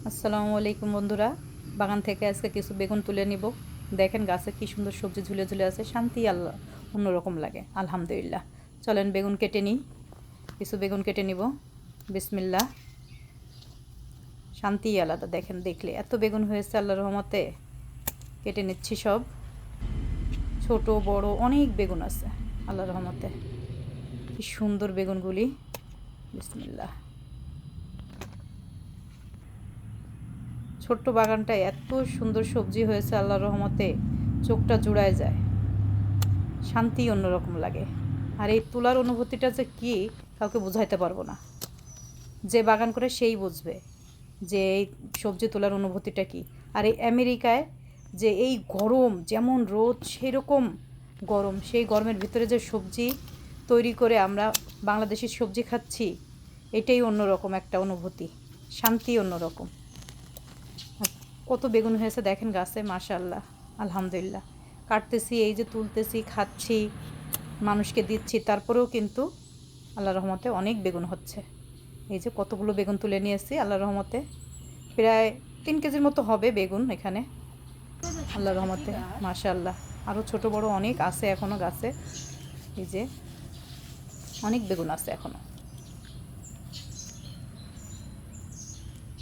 আসসালামু আলাইকুম বন্ধুরা, বাগান থেকে আজকে কিছু বেগুন তুলে নিব। দেখেন গাছে কি সুন্দর সবজি ঝুলে ঝুলে আছে, শান্তি আল্লাহ অন্যরকম লাগে। আলহামদুলিল্লাহ, চলেন বেগুন কেটে নিই। কিছু বেগুন কেটে নিব। বিসমিল্লাহ। শান্তি আলাদা, দেখেন দেখলে এত বেগুন হয়েছে আল্লাহর রহমতে। কেটে নিচ্ছি সব, ছোট বড় অনেক বেগুন আছে আল্লাহর রহমতে। কি সুন্দর বেগুনগুলি। বিসমিল্লাহ। ছোট্ট বাগানটায় এত সুন্দর সবজি হয়েছে আল্লাহর রহমতে, চোখটা জুড়ায় যায়, শান্তি অন্যরকম লাগে। আর এই তোলার অনুভূতিটা যে কী, কাউকে বোঝাইতে পারবো না। যে বাগান করে সেই বুঝবে যে এই সবজি তোলার অনুভূতিটা কী। আর এই আমেরিকায় যে এই গরম, যেমন রোদ সেরকম গরম, সেই গরমের ভিতরে যে সবজি তৈরি করে আমরা বাংলাদেশি সবজি খাচ্ছি, এটাই অন্যরকম একটা অনুভূতি, শান্তি অন্যরকম। কত বেগুন হয়েছে দেখেন গাছে, মাশাআল্লাহ আলহামদুলিল্লাহ। কাটতেছি, এই যে তুলতেছি, খাচ্ছি, মানুষকে দিচ্ছি, তারপরেও কিন্তু আল্লাহর রহমতে অনেক বেগুন হচ্ছে। এই যে কতগুলো বেগুন তুলে নিয়েছি আল্লাহর রহমতে, প্রায় 3 কেজির মতো হবে বেগুন এখানে আল্লাহর রহমতে, মাশাআল্লাহ। আরও ছোট বড় অনেক আছে এখনও গাছে। এই যে অনেক বেগুন আছে এখনও।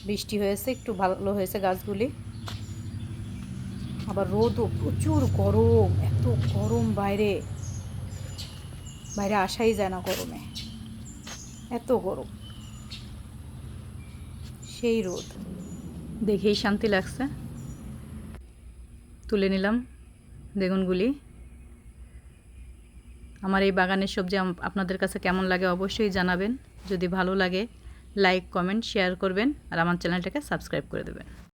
বৃষ্টি হয়েছে, একটু ভালো হয়েছে গাছগুলি। আবার রোদও প্রচুর গরম, এত গরম বাইরে, বাইরে আসাই যায় না গরমে, এত গরম, সেই রোদ, দেখেই শান্তি লাগছে। তুলে নিলাম বেগুনগুলি। আমার এই বাগানের সবজি আপনাদের কাছে কেমন লাগে অবশ্যই জানাবেন। যদি ভালো লাগে লাইক কমেন্ট শেয়ার করবেন, আর আমার চ্যানেলটাকে সাবস্ক্রাইব করে দেবেন।